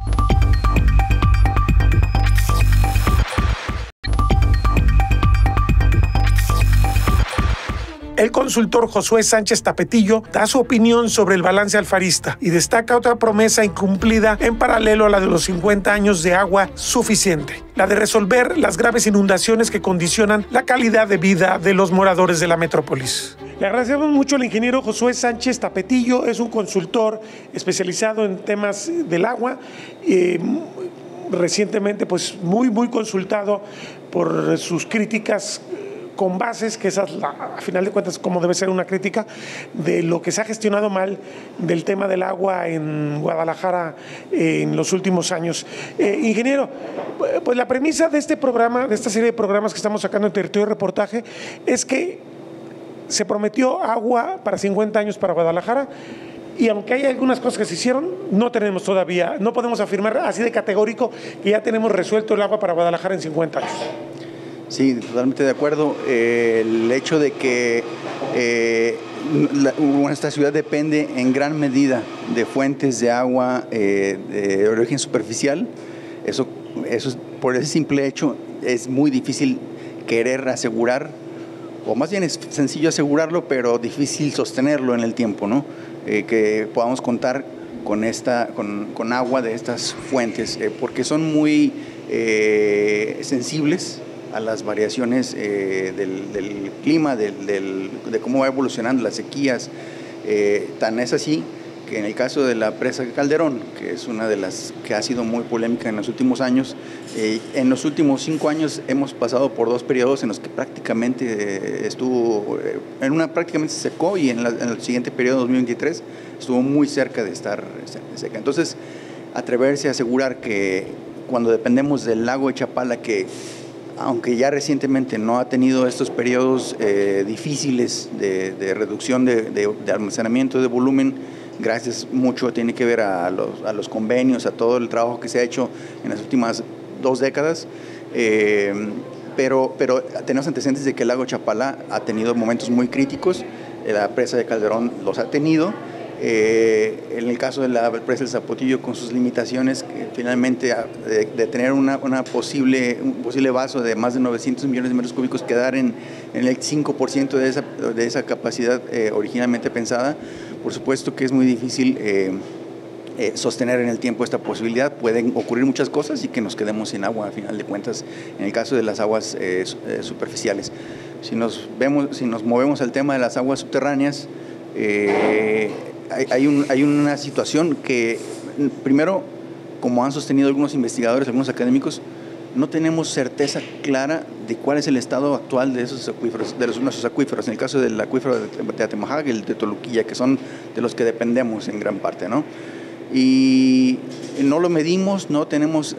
El consultor Josué Sánchez Tapetillo da su opinión sobre el balance alfarista y destaca otra promesa incumplida en paralelo a la de los 50 años de agua suficiente, la de resolver las graves inundaciones que condicionan la calidad de vida de los moradores de la metrópolis. Le agradecemos mucho al ingeniero Josué Sánchez Tapetillo, es un consultor especializado en temas del agua, recientemente pues muy consultado por sus críticas con bases, que esa es a final de cuentas como debe ser una crítica de lo que se ha gestionado mal del tema del agua en Guadalajara en los últimos años. Ingeniero, pues la premisa de este programa, de esta serie de programas que estamos sacando en Territorio de Reportaje, es que se prometió agua para 50 años para Guadalajara, y aunque hay algunas cosas que se hicieron, no tenemos todavía, no podemos afirmar así de categórico que ya tenemos resuelto el agua para Guadalajara en 50 años. Sí, totalmente de acuerdo. El hecho de que esta ciudad depende en gran medida de fuentes de agua de origen superficial, eso por ese simple hecho es muy difícil querer asegurar, o más bien es sencillo asegurarlo, pero difícil sostenerlo en el tiempo, ¿no? Que podamos contar con agua de estas fuentes, porque son muy sensibles a las variaciones del clima, de cómo va evolucionando las sequías. Tan es así que en el caso de la presa de Calderón, que es una de las que ha sido muy polémica en los últimos años, en los últimos 5 años hemos pasado por 2 periodos en los que prácticamente prácticamente se secó, y en el siguiente periodo, 2023, estuvo muy cerca de estar seca. Entonces, atreverse a asegurar que cuando dependemos del lago de Chapala, que aunque ya recientemente no ha tenido estos periodos difíciles de reducción de almacenamiento de volumen, gracias mucho tiene que ver a los convenios, a todo el trabajo que se ha hecho en las últimas 2 décadas, pero tenemos antecedentes de que el lago Chapala ha tenido momentos muy críticos, la presa de Calderón los ha tenido. En el caso de la presa del Zapotillo, con sus limitaciones, que finalmente de tener un posible vaso de más de 900 millones de metros cúbicos, quedar en el 5% de esa capacidad originalmente pensada, por supuesto que es muy difícil sostener en el tiempo esta posibilidad. Pueden ocurrir muchas cosas y que nos quedemos sin agua, a final de cuentas, en el caso de las aguas superficiales. Si nos movemos al tema de las aguas subterráneas, hay una situación que, primero, como han sostenido algunos investigadores, algunos académicos, no tenemos certeza clara de cuál es el estado actual de esos acuíferos, de nuestros acuíferos. En el caso del acuífero de Atemajac, el de Toluquilla, que son de los que dependemos en gran parte, ¿no? Y no lo medimos, no tenemos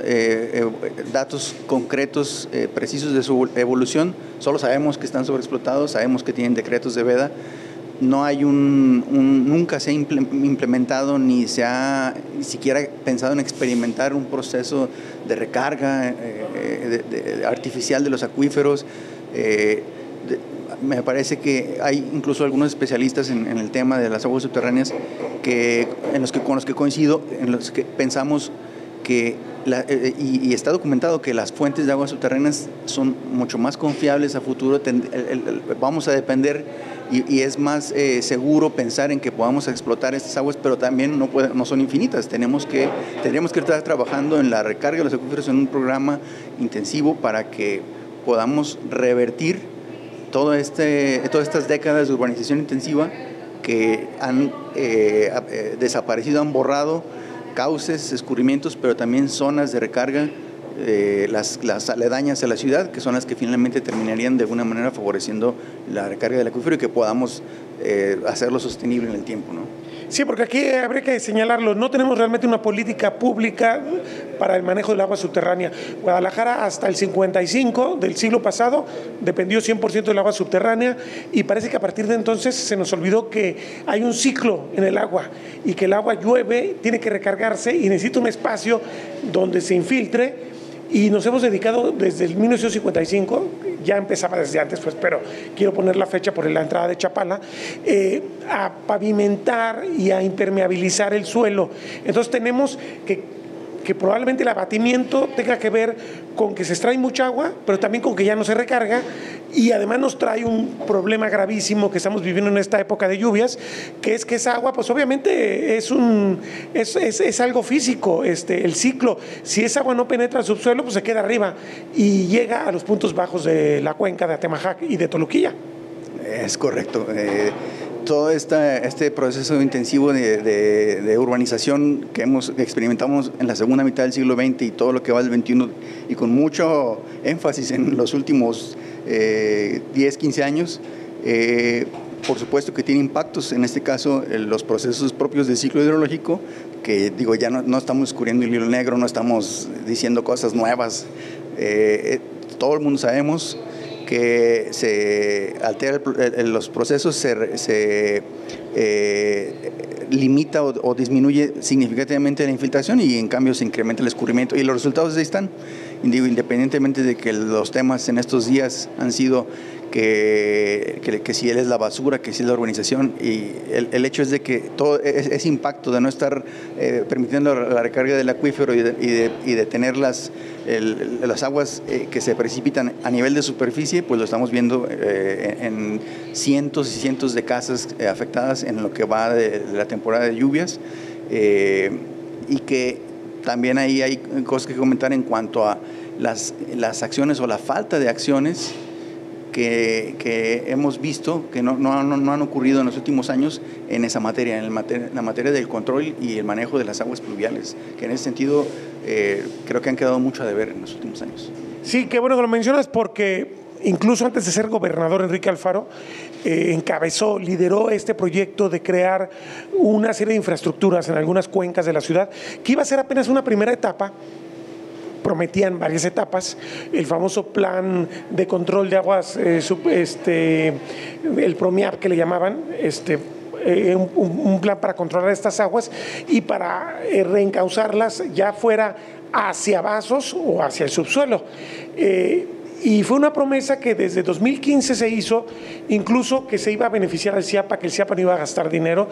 datos concretos, precisos de su evolución, solo sabemos que están sobreexplotados, sabemos que tienen decretos de veda. No hay nunca se ha implementado ni se ha siquiera pensado en experimentar un proceso de recarga artificial de los acuíferos. Me parece que hay incluso algunos especialistas en el tema de las aguas subterráneas con los que coincido, en los que pensamos que y está documentado que las fuentes de aguas subterráneas son mucho más confiables a futuro. Vamos a depender y es más seguro pensar en que podamos explotar estas aguas, pero también no son infinitas. Tendríamos que estar trabajando en la recarga de los acuíferos en un programa intensivo para que podamos revertir todas estas décadas de urbanización intensiva que han desaparecido, han borrado cauces, escurrimientos, pero también zonas de recarga, las aledañas a la ciudad, que son las que finalmente terminarían de alguna manera favoreciendo la recarga del acuífero y que podamos hacerlo sostenible en el tiempo, ¿no? Sí, porque aquí habría que señalarlo, no tenemos realmente una política pública para el manejo del agua subterránea. Guadalajara hasta el 55 del siglo pasado dependió 100% del agua subterránea, y parece que a partir de entonces se nos olvidó que hay un ciclo en el agua y que el agua llueve, tiene que recargarse y necesita un espacio donde se infiltre y nos hemos dedicado desde el 1955, ya empezaba desde antes, pues, pero quiero poner la fecha por la entrada de Chapala, a pavimentar y a impermeabilizar el suelo. Entonces tenemos que probablemente el abatimiento tenga que ver con que se extrae mucha agua, pero también con que ya no se recarga, y además nos trae un problema gravísimo que estamos viviendo en esta época de lluvias, que es que esa agua, pues obviamente es algo físico, el ciclo. Si esa agua no penetra al subsuelo, pues se queda arriba y llega a los puntos bajos de la cuenca de Atemajac y de Toluquilla. Es correcto. Todo este proceso intensivo de urbanización que experimentamos en la segunda mitad del siglo XX y todo lo que va del XXI, y con mucho énfasis en los últimos 10, 15 años, por supuesto que tiene impactos, en este caso los procesos propios del ciclo hidrológico, que digo, ya no estamos descubriendo el hilo negro, no estamos diciendo cosas nuevas, todo el mundo sabemos que se altera los procesos, se limita o disminuye significativamente la infiltración, y en cambio se incrementa el escurrimiento, y los resultados ahí están. Digo, independientemente de que los temas en estos días han sido que si él es la basura, que si es la urbanización, y el hecho es de que todo ese impacto de no estar permitiendo la recarga del acuífero y de tener las aguas que se precipitan a nivel de superficie, pues lo estamos viendo en cientos y cientos de casas afectadas en lo que va de la temporada de lluvias, y que también ahí hay cosas que comentar en cuanto a las acciones o la falta de acciones que hemos visto que no han ocurrido en los últimos años en esa materia, la materia del control y el manejo de las aguas pluviales, que en ese sentido creo que han quedado mucho a deber en los últimos años. Sí, qué bueno que lo mencionas, porque incluso antes de ser gobernador, Enrique Alfaro lideró este proyecto de crear una serie de infraestructuras en algunas cuencas de la ciudad, que iba a ser apenas una primera etapa. Prometían varias etapas, el famoso plan de control de aguas, el PROMIAP que le llamaban, un plan para controlar estas aguas y para reencauzarlas ya fuera hacia vasos o hacia el subsuelo. Y fue una promesa que desde 2015 se hizo, incluso que se iba a beneficiar al CIAPA, que el CIAPA no iba a gastar dinero.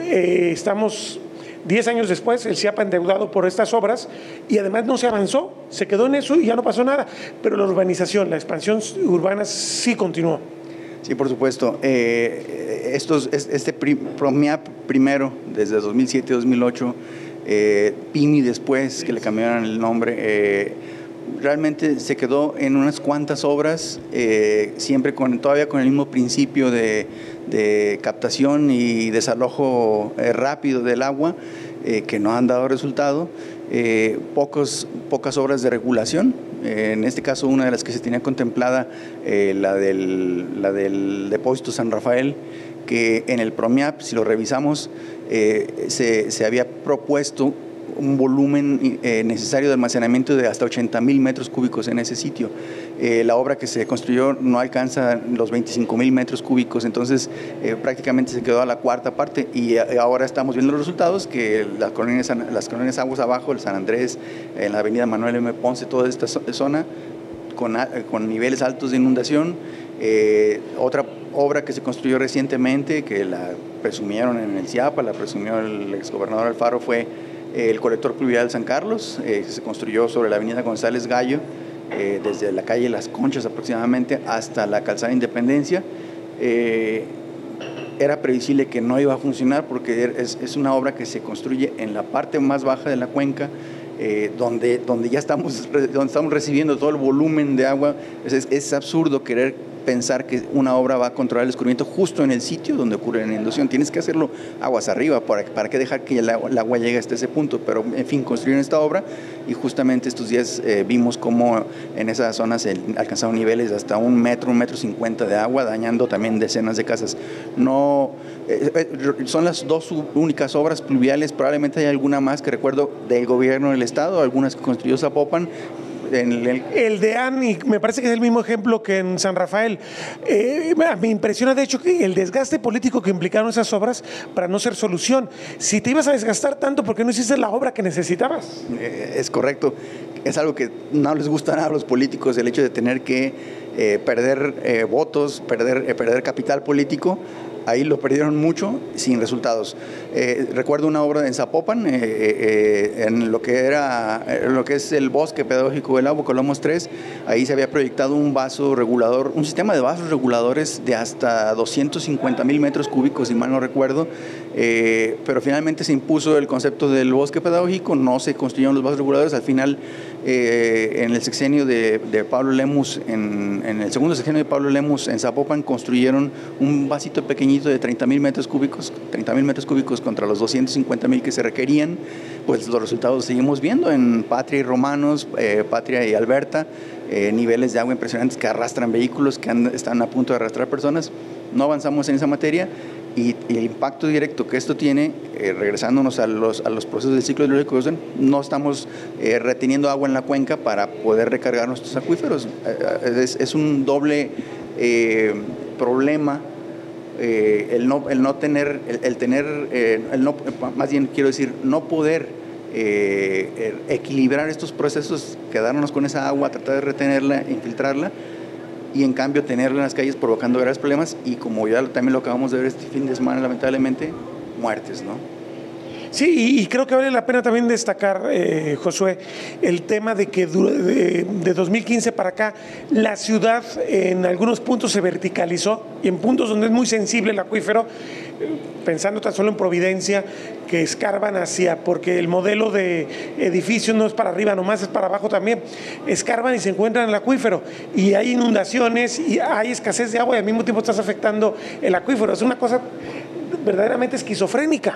Estamos 10 años después, el CIAPA endeudado por estas obras, y además no se avanzó, se quedó en eso y ya no pasó nada. Pero la urbanización, la expansión urbana sí continuó. Sí, por supuesto. PROMIAP primero, desde 2007-2008, PIMI después, que le cambiaron el nombre, realmente se quedó en unas cuantas obras, siempre todavía con el mismo principio de captación y desalojo rápido del agua, que no han dado resultado. Pocas obras de regulación. En este caso, una de las que se tenía contemplada, la del depósito San Rafael, que en el PROMIAP, si lo revisamos, se había propuesto un volumen necesario de almacenamiento de hasta 80,000 metros cúbicos en ese sitio. La obra que se construyó no alcanza los 25,000 metros cúbicos, entonces prácticamente se quedó a la cuarta parte, y ahora estamos viendo los resultados, que las colonias aguas abajo, el San Andrés, en la avenida Manuel M. Ponce, toda esta zona con niveles altos de inundación. Otra obra que se construyó recientemente, que la presumieron en el CIAPA, la presumió el exgobernador Alfaro, fue el colector pluvial San Carlos, que se construyó sobre la avenida González Gallo, desde la calle Las Conchas aproximadamente hasta la calzada Independencia. Era previsible que no iba a funcionar porque es una obra que se construye en la parte más baja de la cuenca, donde ya estamos recibiendo todo el volumen de agua. Es absurdo querer pensar que una obra va a controlar el escurrimiento justo en el sitio donde ocurre la inundación. Tienes que hacerlo aguas arriba, ¿para qué dejar que el agua llegue hasta ese punto? Pero, en fin, construyeron esta obra, y justamente estos días vimos cómo en esa zona se alcanzaron niveles de hasta 1 metro, 1,50 metros de agua, dañando también decenas de casas. Son las dos únicas obras pluviales, probablemente hay alguna más que recuerdo del gobierno del estado, algunas que construyó Zapopan. El de ANI, me parece que es el mismo ejemplo que en San Rafael. Me impresiona, de hecho, que el desgaste político que implicaron esas obras para no ser solución. Si te ibas a desgastar tanto, ¿por qué no hiciste la obra que necesitabas? Es correcto. es algo que no les gusta nada a los políticos, el hecho de tener que perder votos, perder capital político. Ahí lo perdieron mucho sin resultados. Recuerdo una obra en Zapopan, en lo que es el bosque pedagógico del Agua, Colomos 3, ahí se había proyectado un vaso regulador, un sistema de vasos reguladores de hasta 250,000 metros cúbicos, si mal no recuerdo, pero finalmente se impuso el concepto del bosque pedagógico, no se construyeron los vasos reguladores. Al final, en el sexenio de Pablo Lemus, en el segundo sexenio de Pablo Lemus en Zapopan, construyeron un vasito pequeñito de 30,000 metros cúbicos contra los 250,000 que se requerían. Pues los resultados los seguimos viendo en Patria y Romanos, Patria y Alberta, niveles de agua impresionantes que arrastran vehículos, que están a punto de arrastrar personas. No avanzamos en esa materia. Y el impacto directo que esto tiene, regresándonos a los procesos del ciclo hidrológico, no estamos reteniendo agua en la cuenca para poder recargar nuestros acuíferos. Es un doble problema no poder equilibrar estos procesos, quedarnos con esa agua, tratar de retenerla, infiltrarla, y en cambio tenerla en las calles provocando graves problemas, y como ya también lo acabamos de ver este fin de semana, lamentablemente, muertes, ¿no? Sí, y creo que vale la pena también destacar, Josué, el tema de que de 2015 para acá la ciudad en algunos puntos se verticalizó, y en puntos donde es muy sensible el acuífero, pensando tan solo en Providencia, que escarban porque el modelo de edificio no es para arriba nomás, es para abajo también, escarban y se encuentran en el acuífero, y hay inundaciones y hay escasez de agua, y al mismo tiempo estás afectando el acuífero. Es una cosa verdaderamente esquizofrénica.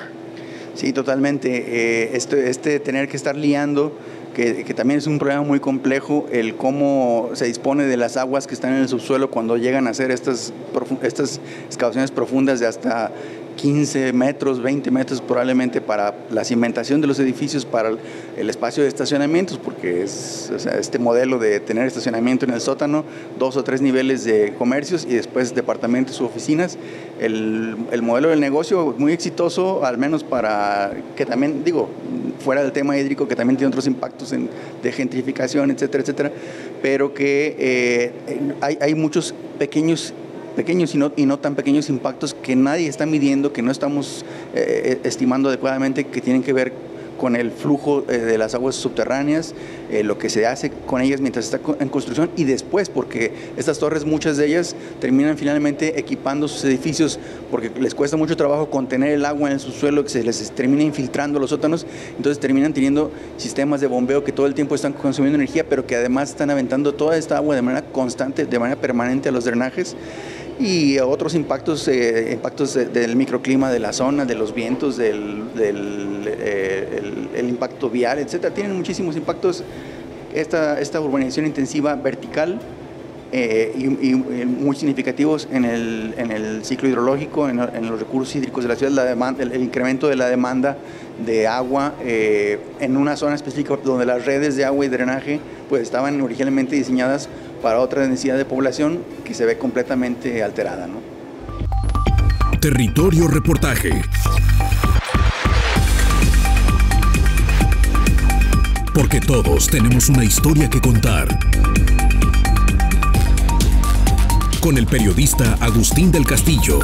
Sí, totalmente. Tener que estar liando, que también es un problema muy complejo, el cómo se dispone de las aguas que están en el subsuelo cuando llegan a hacer estas excavaciones profundas de hasta 15 metros, 20 metros probablemente, para la cimentación de los edificios, para el espacio de estacionamientos, porque este modelo de tener estacionamiento en el sótano, 2 o 3 niveles de comercios y después departamentos u oficinas, el modelo del negocio muy exitoso, al menos para que también, fuera del tema hídrico, que también tiene otros impactos de gentrificación, etcétera, etcétera, pero que hay muchos pequeños y no tan pequeños impactos que nadie está midiendo, que no estamos estimando adecuadamente, que tienen que ver con el flujo de las aguas subterráneas, lo que se hace con ellas mientras está en construcción y después, porque estas torres, muchas de ellas terminan finalmente equipando sus edificios porque les cuesta mucho trabajo contener el agua en el subsuelo, que se les termina infiltrando los sótanos, entonces terminan teniendo sistemas de bombeo que todo el tiempo están consumiendo energía, pero que además están aventando toda esta agua de manera constante, de manera permanente a los drenajes. Y otros impactos del microclima de la zona, de los vientos, el impacto vial, etcétera. Tienen muchísimos impactos esta urbanización intensiva vertical y muy significativos en el ciclo hidrológico, en los recursos hídricos de la ciudad, el incremento de la demanda de agua en una zona específica donde las redes de agua y drenaje pues estaban originalmente diseñadas para otra densidad de población que se ve completamente alterada, ¿no? Territorio Reportaje. Porque todos tenemos una historia que contar. Con el periodista Agustín del Castillo.